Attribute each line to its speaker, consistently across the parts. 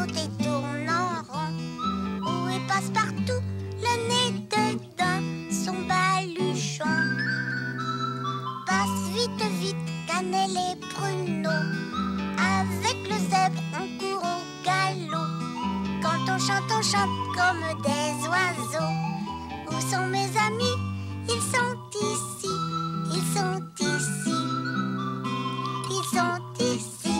Speaker 1: saute et tourne en rond. Où il passe partout, le nez dedans, son baluchon. Passe vite, vite, cannelle et pruneau. Avec le zèbre, on court au galop. Quand on chante comme des oiseaux. Où sont mes amis? Ils sont ici, ils sont ici, ils sont ici.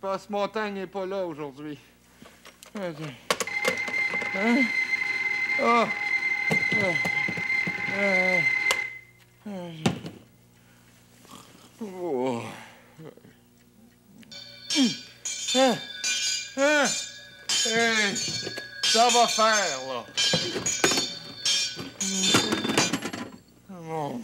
Speaker 2: Passe-Montagne n'est pas là aujourd'hui. Hein? Oh! Oh. Hey, ça va faire, là. Bon.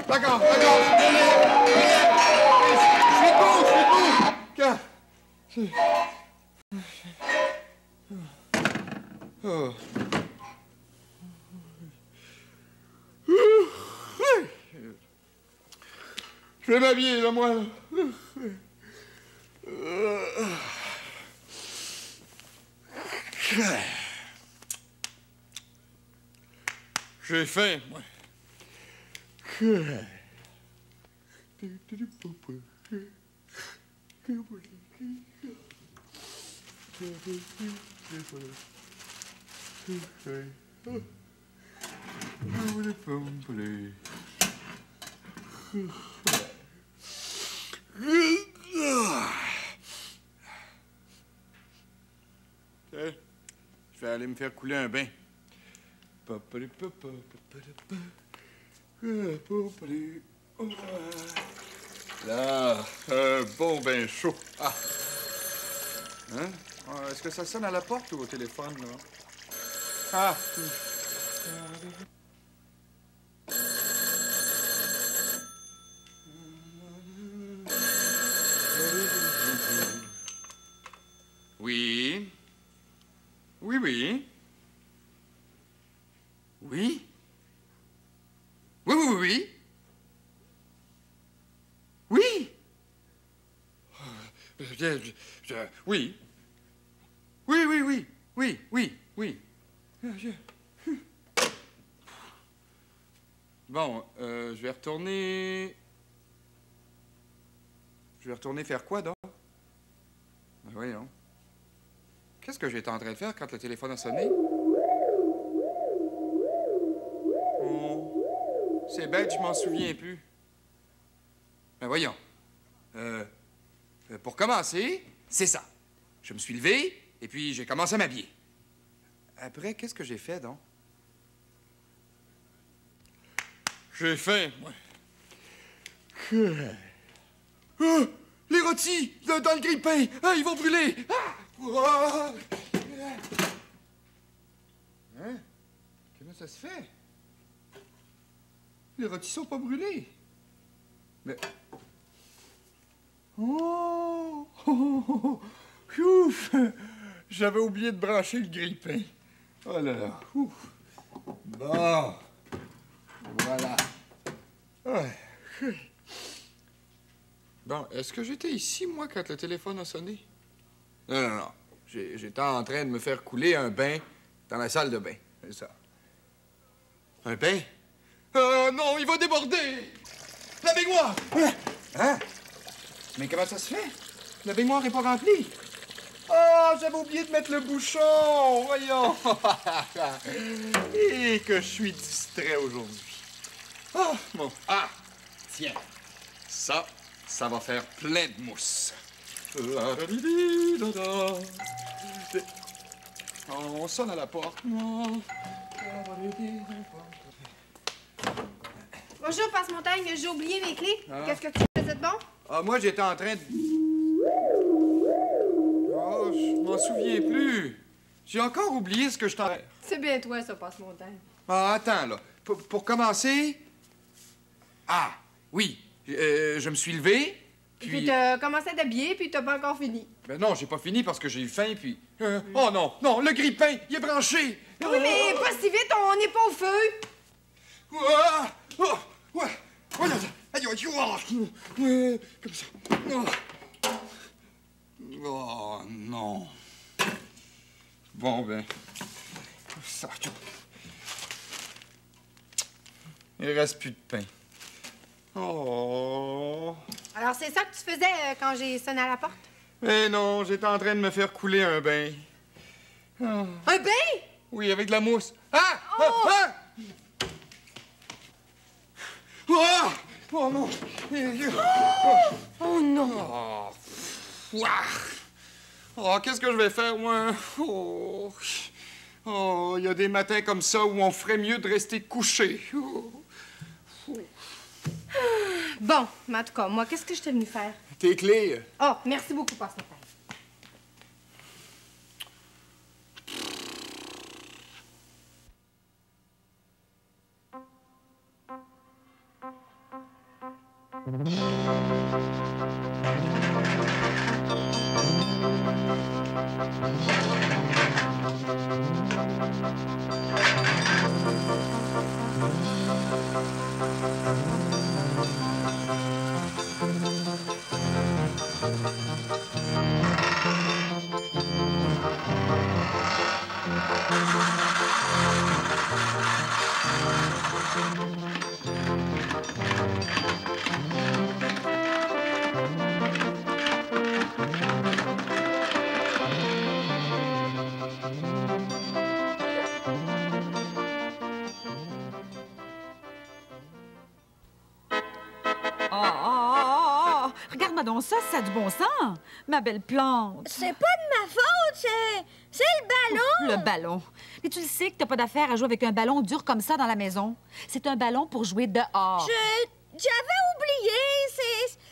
Speaker 2: D'accord. Je suis debout. Je vais m'habiller, là, moi. J'ai faim, moi. Je vais aller me faire couler un bain. Là, un bon bain chaud. Ah. Hein? Est-ce que ça sonne à la porte ou au téléphone, là? Ah. Oui. Oui. Oui. Oui. Oui. Bon, je vais retourner... Je vais retourner faire quoi, donc? Ben voyons. Qu'est-ce que j'étais en train de faire quand le téléphone a sonné? Oh, c'est bête, je m'en souviens plus. Ben voyons. Pour commencer, c'est ça. Je me suis levé, et puis j'ai commencé à m'habiller. Après, qu'est-ce que j'ai fait, donc? J'ai faim, moi. Ah, les rôtis dans le grille-pain! Ah, ils vont brûler! Ah! Ah! Hein? Comment ça se fait? Les rôtis sont pas brûlés. Mais... Oh! Ouf! J'avais oublié de brancher le grille-pain. Oh là là. Ouf. Bon. Voilà. Ouais. Bon, est-ce que j'étais ici, moi, quand le téléphone a sonné? Non. J'étais en train de me faire couler un bain dans la salle de bain. C'est ça. Un bain? Non, il va déborder! La baignoire! Hein? Mais comment ça se fait? La baignoire n'est pas remplie. Oh, j'avais oublié de mettre le bouchon! Voyons! Et que je suis distrait aujourd'hui. Ah, bon. Ah, tiens. Ça va faire plein de mousse. On sonne à la porte.
Speaker 3: Bonjour, Passe-Montagne. J'ai oublié mes clés.
Speaker 2: Ah.
Speaker 3: Qu'est-ce que tu faisais de bon?
Speaker 2: Ah, moi, j'étais en train de... Oh, je m'en souviens plus. J'ai encore oublié ce que je t'en...
Speaker 3: C'est bien toi, ça, Passe-Montagne.
Speaker 2: Ah, attends, là. pour commencer... Ah, oui. Je me suis levé,
Speaker 3: Puis t'as commencé à t'habiller, puis t'as pas encore fini.
Speaker 2: Ben non, j'ai pas fini parce que j'ai eu faim, puis... Oh non, non, le grille-pain, il est branché!
Speaker 3: Oui, mais pas si vite, on n'est pas au feu!
Speaker 2: Ouah! Oh! Ouais! Voilà! Aïe, aïe, aïe! Comme ça. Oh, non. Bon, ben... Ça... Il reste plus de pain. Oh...
Speaker 3: Alors, c'est ça que tu faisais quand j'ai sonné à la porte?
Speaker 2: Mais non, j'étais en train de me faire couler un bain. Oh.
Speaker 3: Un bain?
Speaker 2: Oui, avec de la mousse. Ah!
Speaker 3: Oh!
Speaker 2: Ah! Ah! Oh non!
Speaker 3: Oh non!
Speaker 2: Oh, ouah. Oh, qu'est-ce que je vais faire, moi? Oh, oh, il y a des matins comme ça où on ferait mieux de rester couché. Oh.
Speaker 3: Bon, mais en tout cas, moi, qu'est-ce que je t'ai venu faire?
Speaker 2: Tes clés?
Speaker 3: Oh, merci beaucoup, passe-montagne.
Speaker 4: Regarde-moi donc ça, ça a du bon sens, ma belle plante.
Speaker 1: C'est pas de ma faute, c'est le ballon.
Speaker 4: Le ballon. Mais tu le sais que t'as pas d'affaire à jouer avec un ballon dur comme ça dans la maison. C'est un ballon pour jouer dehors.
Speaker 1: J'avais oublié,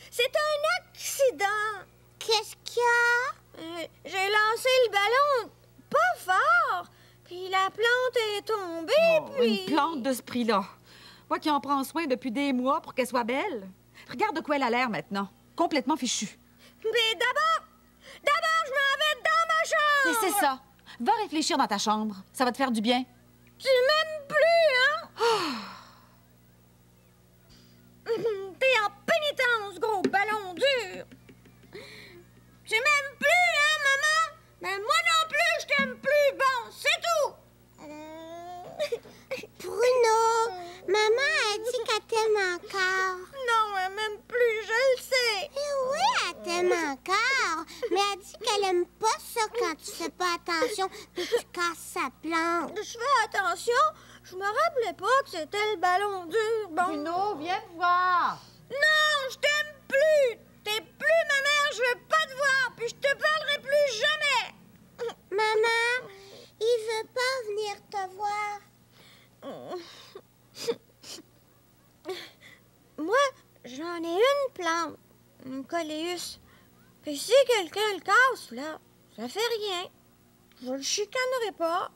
Speaker 1: c'est un accident. Qu'est-ce qu'il y a? J'ai lancé le ballon pas fort, puis la plante est tombée, puis...
Speaker 4: Une plante de ce prix-là. Moi qui en prends soin depuis des mois pour qu'elle soit belle. Regarde de quoi elle a l'air maintenant. Complètement fichue.
Speaker 1: Mais d'abord, je m'en vais dans ma chambre.
Speaker 4: Et c'est ça. Va réfléchir dans ta chambre. Ça va te faire du bien.
Speaker 1: Tu m'aimes plus, hein? T'es en pénitence, gros ballon dur. Tu m'aimes plus, hein, maman? Mais moi non plus, je t'aime plus. Bon, c'est tout. Bruno, maman a dit qu'elle t'aime encore. Non, elle m'aime plus, je le sais. Oui, elle t'aime encore. Mais elle dit qu'elle aime pas ça quand tu fais pas attention puis tu casses sa plante. Je fais attention? Je me rappelais pas que c'était le ballon dur. Bon.
Speaker 4: Bruno, viens me voir.
Speaker 1: Non, je t'aime plus. T'es plus ma mère, je veux pas te voir, puis je te parlerai plus jamais. Maman, il veut pas venir te voir. Moi, j'en ai une plante, un coléus. Puis si quelqu'un le casse, là, ça fait rien. Je le chicanerai pas.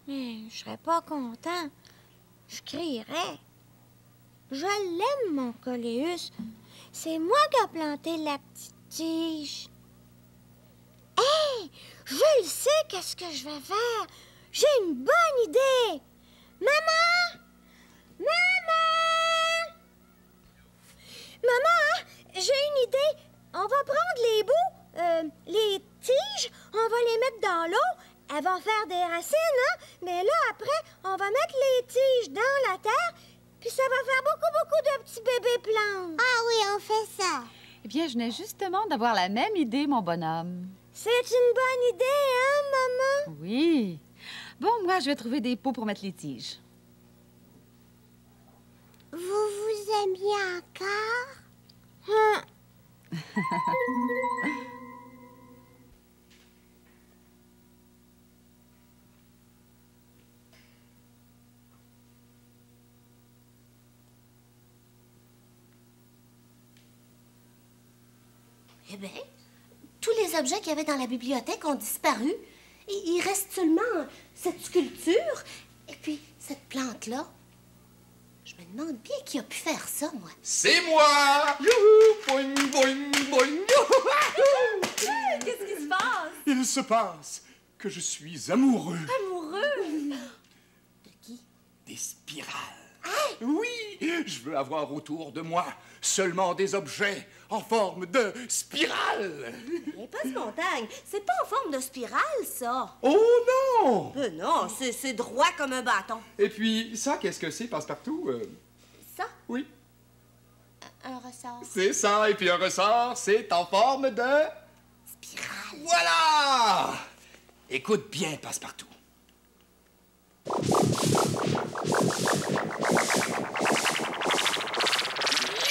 Speaker 1: Mais je serais pas content. Je crierais. Je l'aime, mon coléus. C'est moi qui ai planté la petite tige. Hé! Je le sais, qu'est-ce que je vais faire. J'ai une bonne idée. Maman! Maman! Maman, j'ai une idée. On va prendre les bouts, les tiges, on va les mettre dans l'eau. Elles vont faire des racines, hein? Mais là, après, on va mettre les tiges dans la terre, puis ça va faire beaucoup de petits bébés plantes. Ah oui, on fait ça.
Speaker 4: Eh bien, je venais justement d'avoir la même idée, mon bonhomme.
Speaker 1: C'est une bonne idée, hein, maman?
Speaker 4: Oui. Bon, moi, je vais trouver des pots pour mettre les tiges.
Speaker 1: Vous vous aimiez encore? Hein?
Speaker 5: Eh bien, tous les objets qu'il y avait dans la bibliothèque ont disparu. Il reste seulement cette sculpture et puis Cette plante-là, je me demande bien qui a pu faire ça, moi.
Speaker 2: C'est moi! Youhou! Boing, boing, boing! Youhou!
Speaker 5: Qu'est-ce qui se passe?
Speaker 6: Il se passe que je suis amoureux.
Speaker 5: Amoureux? De qui?
Speaker 6: Des spirales. Oui, je veux avoir autour de moi seulement des objets en forme de spirale.
Speaker 5: Mais Passe-Montagne, c'est pas en forme de spirale, ça.
Speaker 6: Oh non!
Speaker 5: Non, c'est droit comme un bâton.
Speaker 6: Et puis, ça, qu'est-ce que c'est, Passepartout?
Speaker 5: Ça?
Speaker 6: Oui,
Speaker 5: Un ressort.
Speaker 6: c'est ça. Et puis un ressort, c'est en forme de...
Speaker 5: Spirale.
Speaker 6: Voilà! Écoute bien, Passepartout.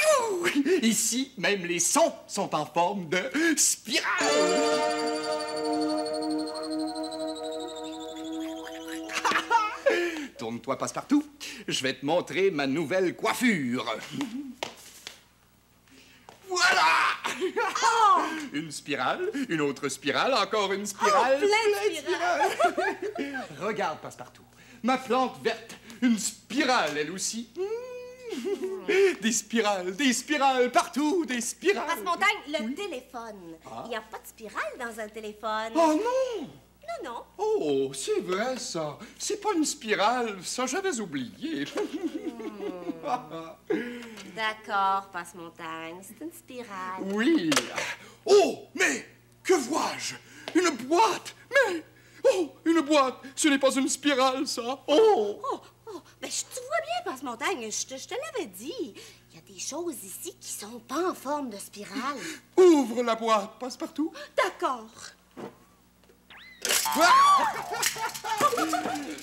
Speaker 6: Youhou! Ici, même les sons sont en forme de spirale. Tourne-toi, Passepartout. Je vais te montrer ma nouvelle coiffure. Voilà! Une spirale, une autre spirale, encore une spirale.
Speaker 5: plein de
Speaker 6: spirales. Regarde, Passepartout. Ma plante verte, une spirale, elle aussi. Des spirales partout, des spirales.
Speaker 5: Passe-Montagne, le téléphone. Il n'y a pas de spirale dans un téléphone.
Speaker 6: Oh non!
Speaker 5: Non.
Speaker 6: Oh, c'est vrai, ça. C'est pas une spirale, ça, j'avais oublié.
Speaker 5: D'accord, Passe-Montagne, c'est une spirale.
Speaker 6: Oui. Oh, mais que vois-je? Une boîte. Mais, oh, une boîte. Ce n'est pas une spirale, ça. Oh.
Speaker 5: Ben, tu vois bien, Passe-Montagne, je te l'avais dit. Il y a des choses ici qui sont pas en forme de spirale.
Speaker 6: Ouvre la boîte, Passepartout.
Speaker 5: D'accord.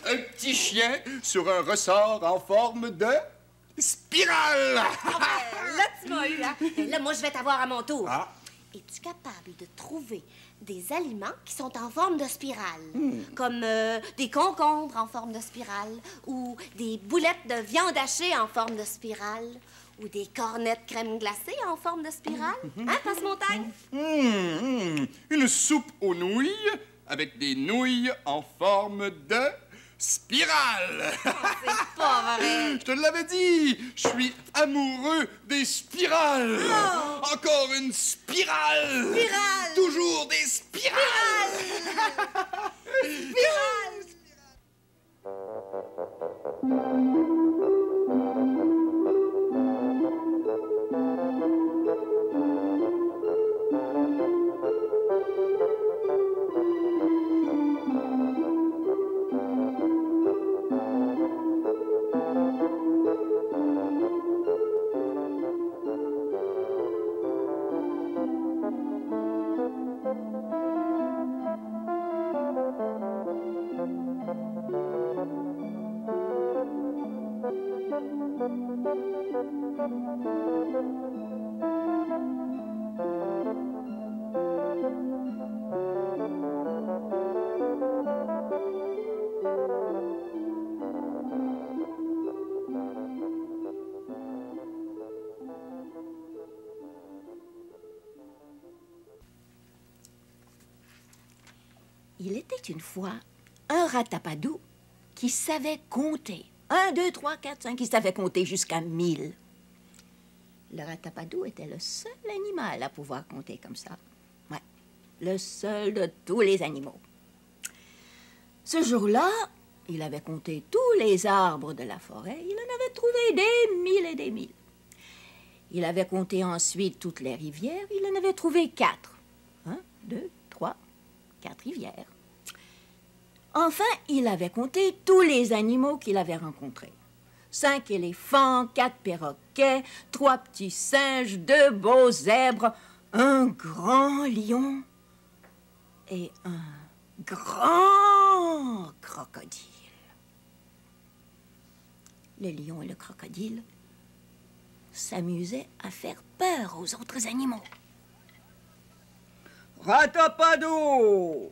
Speaker 6: Un petit chien sur un ressort en forme de spirale.
Speaker 5: Là, tu m'as eu, hein? Et là, moi, je vais t'avoir à mon tour.
Speaker 6: Ah.
Speaker 5: Es-tu capable de trouver des aliments qui sont en forme de spirale? Comme des concombres en forme de spirale, ou des boulettes de viande hachée en forme de spirale, ou des cornets de crème glacée en forme de spirale? Hein, Passe-Montagne?
Speaker 6: Une soupe aux nouilles avec des nouilles en forme de spirale.
Speaker 5: C'est pas vrai.
Speaker 6: Je te l'avais dit, je suis amoureux des spirales. Encore une spirale.
Speaker 5: Spirale.
Speaker 6: Toujours des spirales.
Speaker 5: Spirale.
Speaker 7: Il était une fois un ratapadou qui savait compter. 1, 2, 3, 4, 5, il savait compter jusqu'à 1000. Le ratapadou était le seul animal à pouvoir compter comme ça. Ouais, le seul de tous les animaux. Ce jour-là, il avait compté tous les arbres de la forêt. Il en avait trouvé des mille et des mille. Il avait compté ensuite toutes les rivières. Il en avait trouvé 4. 1, 2, 3, 4 rivières. Enfin, il avait compté tous les animaux qu'il avait rencontrés. 5 éléphants, 4 perroquets, 3 petits singes, 2 beaux zèbres, un grand lion et un grand crocodile. Le lion et le crocodile s'amusaient à faire peur aux autres animaux.
Speaker 8: Ratapadou,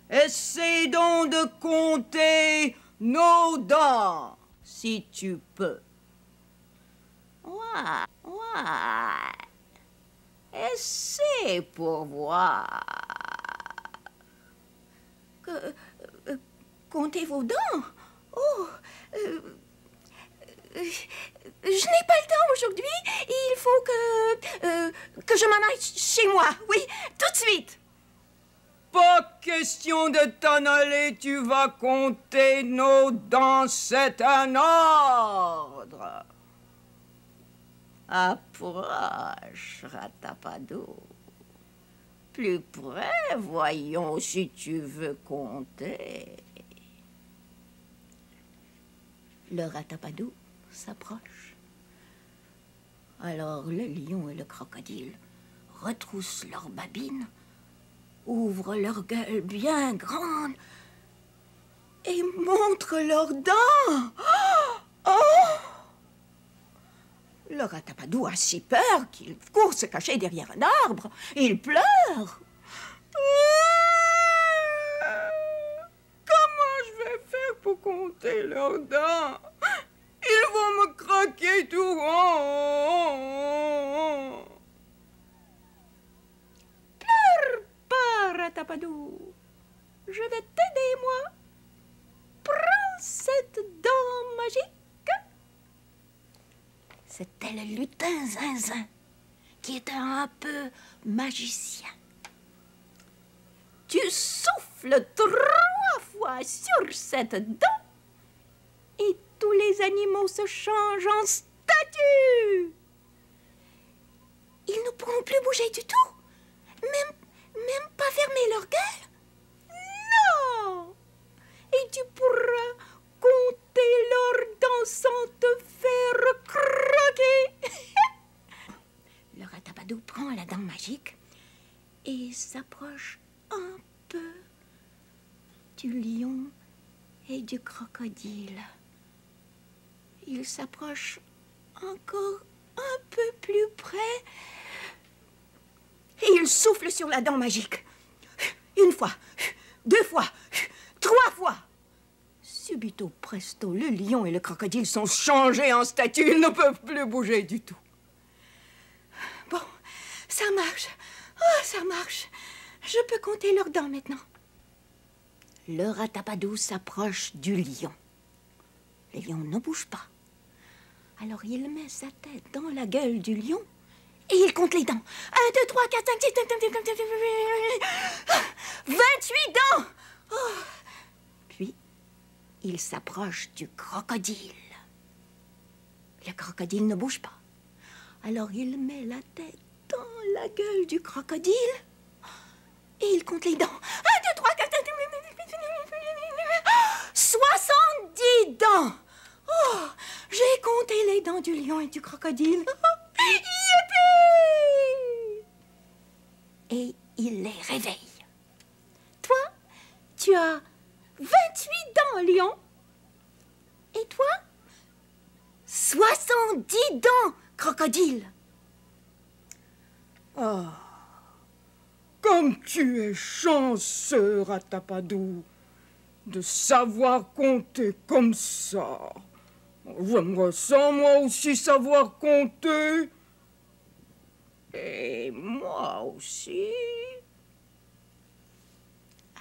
Speaker 8: essaie donc de compter nos dents, si tu peux.
Speaker 7: Ouais. Essaie pour voir. Comptez vos dents? Oh, je n'ai pas le temps aujourd'hui. Il faut que je m'en aille chez moi. Oui, tout de suite.
Speaker 8: Pas question de t'en aller, tu vas compter nos dents, c'est un ordre.
Speaker 7: Approche, Ratapadou. Plus près, voyons si tu veux compter. Le Ratapadou s'approche. Alors le lion et le crocodile retroussent leurs babines, ouvrent leur gueule bien grande et montrent leurs dents. Oh! Le Ratapadou a si peur qu'il court se cacher derrière un arbre. Il pleure.
Speaker 8: Comment je vais faire pour compter leurs dents? Ils vont me croquer tout rond.
Speaker 7: Pleure pas, Ratapadou. Je vais t'aider, moi. Prends cette dent magique. C'était le lutin Zinzin, qui était un peu magicien. Tu souffles 3 fois sur cette dent et tous les animaux se changent en statues. Ils ne pourront plus bouger du tout, même pas fermer leur gueule. Non! Et tu pourras compter leurs dents sans te faire croquer. Le Ratapadou prend la dent magique et s'approche un peu du lion et du crocodile. Il s'approche encore un peu plus près et il souffle sur la dent magique. 1 fois, 2 fois, 3 fois. Subito presto, le lion et le crocodile sont changés en statues. Ils ne peuvent plus bouger du tout. Bon, ça marche. Oh, ça marche. Je peux compter leurs dents maintenant. Le Ratapadou s'approche du lion. Le lion ne bouge pas. Alors il met sa tête dans la gueule du lion et il compte les dents. 1, 2, 3, 4, 5, 6, 7, 28 dents. Oh. Puis, il s'approche du crocodile. Le crocodile ne bouge pas. Alors il met la tête dans la gueule du crocodile et il compte les dents. 1, 2, 3, 4, 5, 70 dents. Oh, j'ai compté les dents du lion et du crocodile. Youpi! Et il les réveille. Toi, tu as 28 dents, lion. Et toi, 70 dents, crocodile.
Speaker 8: Ah, comme tu es chanceux, Ratapadou, de savoir compter comme ça. J'aimerais ça, moi aussi, savoir compter. Et moi aussi.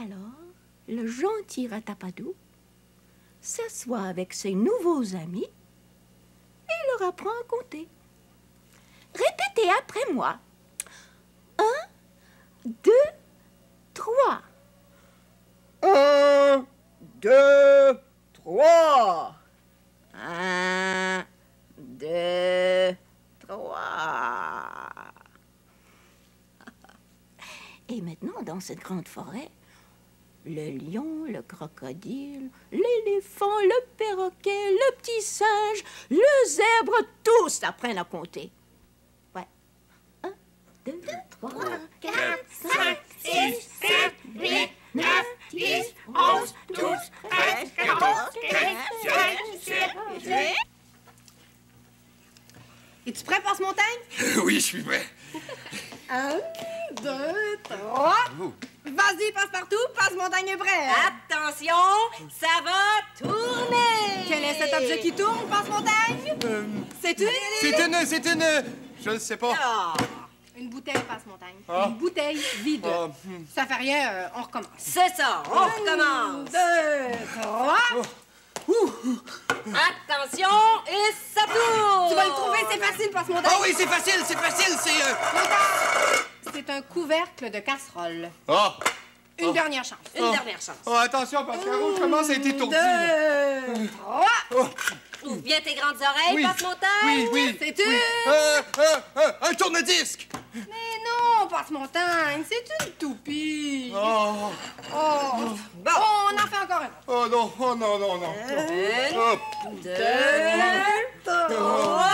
Speaker 7: Alors, le gentil Ratapadou s'assoit avec ses nouveaux amis et leur apprend à compter. Répétez après moi. 1, 2, 3.
Speaker 8: 1, 2, 3.
Speaker 7: 1, 2, 3. Et maintenant, dans cette grande forêt, le lion, le crocodile, l'éléphant, le perroquet, le petit singe, le zèbre, tous apprennent à compter. Ouais. 1, 2, 3, 4, 5, 6, 7, 8, 9, 10, 11, 12, 13, 14, 15, 16, 17, 18.
Speaker 3: Es-tu prêt, Passe-Montagne?
Speaker 2: Oui, je suis prêt.
Speaker 3: 1, 2, 3. Vas-y, Passe-Partout, Passe-Montagne est prêt.
Speaker 5: Attention, ça va tourner.
Speaker 3: Quel est cet objet qui tourne, Passe-Montagne? C'est une...
Speaker 2: C'est une... Je ne sais pas.
Speaker 5: Ah,
Speaker 3: Une bouteille, Passe-Montagne.
Speaker 2: Ah.
Speaker 3: Une bouteille vide.
Speaker 2: Ah,
Speaker 3: Ça fait rien, on recommence.
Speaker 5: c'est ça, on recommence.
Speaker 3: 1, 2, 3. Attention, et ça tourne!
Speaker 9: Tu vas le trouver, c'est facile, Passe-Montagne.
Speaker 6: Ah oui, c'est facile, c'est...
Speaker 9: C'est un couvercle de casserole.
Speaker 6: Oh!
Speaker 9: Une dernière chance.
Speaker 3: Une dernière chance.
Speaker 6: Oh, attention, parce que la roue commence à être étourdie.
Speaker 9: 2, 3.
Speaker 3: Ouvre bien tes grandes oreilles,
Speaker 6: Oui.
Speaker 3: Passe-Montagne.
Speaker 6: Oui.
Speaker 9: C'est une...
Speaker 6: Un tourne-disque!
Speaker 9: Mais non, Passe-Montagne, c'est une toupie.
Speaker 6: Oh!
Speaker 3: Bon.
Speaker 9: On en fait encore un.
Speaker 6: Oh non, oh non, non, non. Oh.
Speaker 3: 2, 3.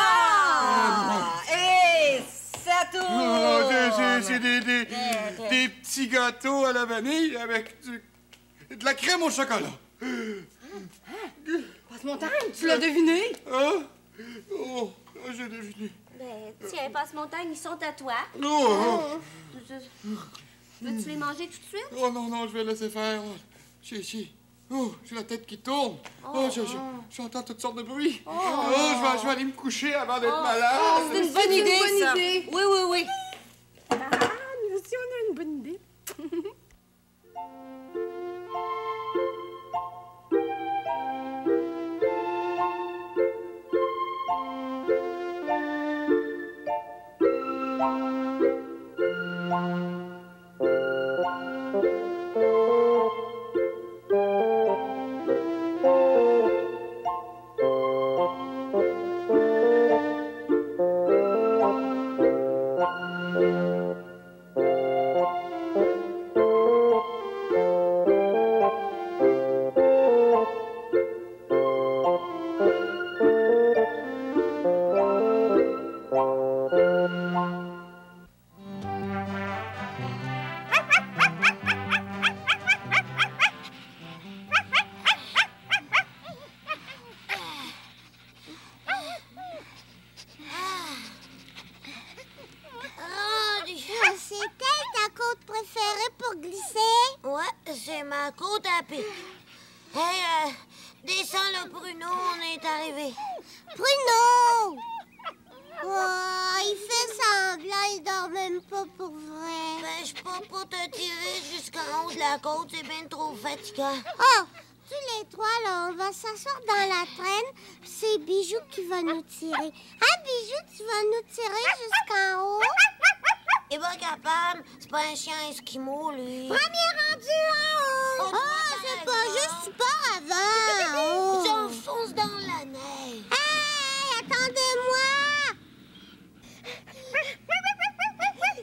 Speaker 3: Et ça
Speaker 6: Oh,
Speaker 3: tourne.
Speaker 6: c'est des petits gâteaux à la vanille avec de la crème au chocolat.
Speaker 9: Passe-Montagne, tu l'as deviné?
Speaker 6: Hein? Oh, j'ai deviné.
Speaker 5: Ben, tiens, Passe-Montagne, ils sont à toi.
Speaker 6: Oh,
Speaker 5: Veux-tu les manger tout de suite?
Speaker 6: oh non, non, je vais laisser faire. J'ai la tête qui tourne. J'entends toutes sortes de bruits. Je vais aller me coucher avant d'être malade.
Speaker 3: C'est une bonne idée, ça.
Speaker 9: idée.
Speaker 3: Oui.
Speaker 9: Ah, nous aussi, on a une bonne idée.
Speaker 1: C'est quelle ta côte préférée pour glisser? Ouais, c'est ma côte à pic. Hey, descends le Bruno, on est arrivé. Bruno! Oh, il fait semblant, il dort même pas pour vrai. Ben, je peux pas te tirer jusqu'en haut de la côte, c'est bien trop fatigant. Oh, tous les trois, là, on va s'asseoir dans la traîne, puis c'est Bijou qui va nous tirer. Hein, Bijou, tu vas nous tirer jusqu'en haut? Il est pas capable, c'est pas un chien esquimau, lui. Premier rendu en haut! Oh, c'est pas juste, tu pars avant! Oh. J'enfonce dans la neige. Hey, attendez-moi!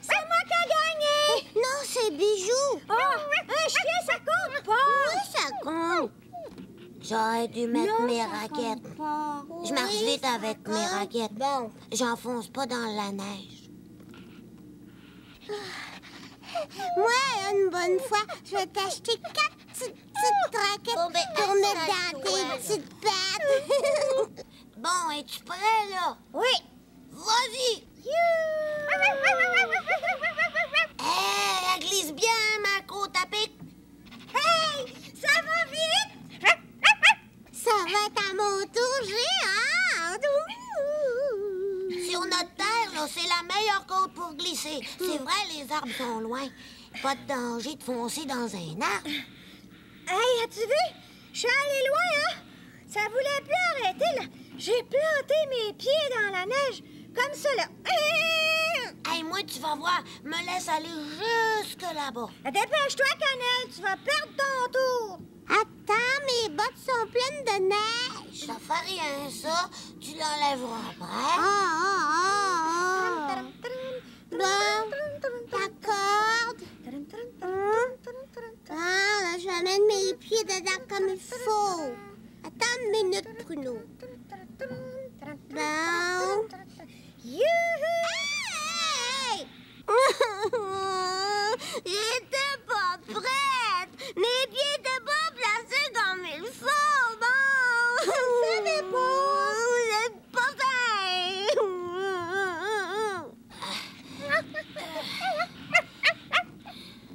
Speaker 1: C'est moi qui a gagné! Non, c'est Bijou. Oh, un chien, ça compte pas! Oui, ça compte. J'aurais dû mettre mes raquettes. Je marche vite avec mes raquettes. Bon. J'enfonce pas dans la neige. Moi, une bonne fois, je vais t'acheter 4 petites raquettes pour mettre dans tes petites pattes. Bon, es-tu prêt, là? Oui. Vas-y. Hey, elle glisse bien, ma côte à pic. Hey, ça va vite. Ça va être à mon tour, j'ai hâte. Sur notre terre, là, c'est la meilleure côte pour glisser. C'est vrai, les arbres sont loin. Pas de danger de foncer dans un arbre. Hey, as-tu vu? Je suis allée loin, hein? Ça voulait plus arrêter, là. J'ai planté mes pieds dans la neige, comme ça, là. Hey, moi, tu vas voir, me laisse aller jusque là-bas. Dépêche-toi, Cannelle, tu vas perdre ton tour. Attends, mes bottes sont pleines de neige. Ça fait rien, ça. Tu l'enlèveras après. Bon, ta corde. Là, je vais mettre mes pieds dedans comme il faut. Attends une minute, Bruno. Bon. Youhou! Hey! J'étais pas prête. Mes pieds étaient pas placés comme il faut. Bon. Je savais pas. Vous êtes pas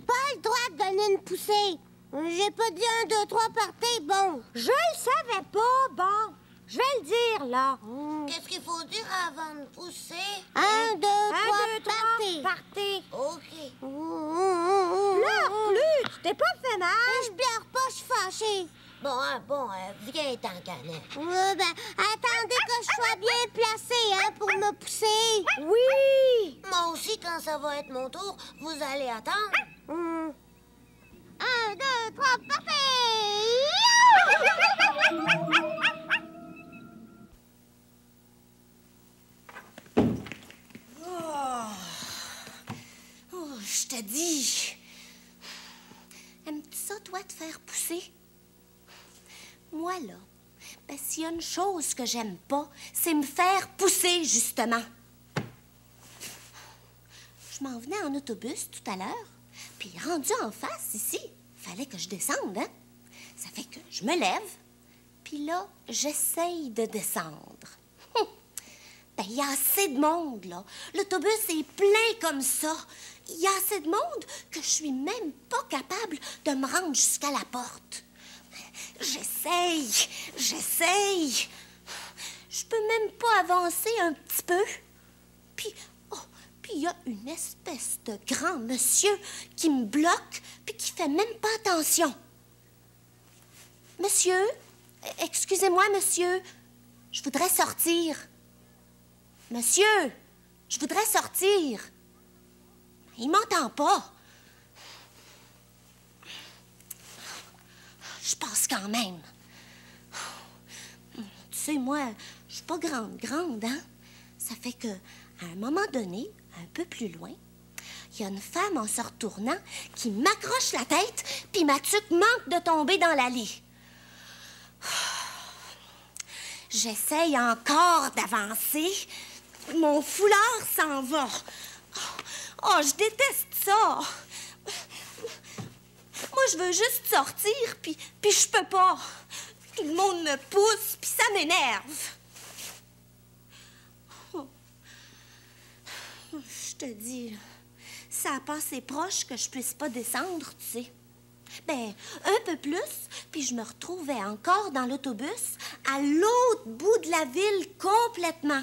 Speaker 1: Pas le droit de donner une poussée. J'ai pas dit 1, 2, 3, partez, bon. Je le savais pas, bon. Je vais le dire, là. Qu'est-ce qu'il faut dire avant de pousser? 1, 2, 3, partez. Partez. OK. Pleure plus, tu t'es pas fait mal. Je pleure pas, je suis fâchée. Viens-t'en, Canette. Attendez que je sois bien placée, pour me pousser. Oui! Moi aussi, quand ça va être mon tour, vous allez attendre. 1, 2, 3, parfait!
Speaker 5: Oh, je te dis. Aimes-tu ça, toi, te faire pousser? Moi, là, s'il y a une chose que j'aime pas, c'est me faire pousser, justement. Je m'en venais en autobus tout à l'heure, puis rendu en face, ici, fallait que je descende, hein? Ça fait que je me lève, puis là, j'essaye de descendre. Il y a assez de monde, là. L'autobus est plein comme ça. Il y a assez de monde que je suis même pas capable de me rendre jusqu'à la porte. J'essaye. Je peux même pas avancer un petit peu. Puis il y a une espèce de grand monsieur qui me bloque puis qui fait même pas attention. Monsieur, excusez-moi, monsieur, je voudrais sortir. Monsieur, je voudrais sortir. Il m'entend pas. Je passe quand même. Tu sais, moi, je suis pas grande, hein? Ça fait que, à un moment donné, un peu plus loin, il y a une femme en se retournant qui m'accroche la tête, puis ma tuque manque de tomber dans l'allée. J'essaye encore d'avancer. Mon foulard s'en va. Oh, je déteste ça. Moi, je veux juste sortir, puis je peux pas. Tout le monde me pousse, puis ça m'énerve. Oh. Je te dis, ça a passé proche que je puisse pas descendre, tu sais. Un peu plus, puis je me retrouvais encore dans l'autobus à l'autre bout de la ville complètement.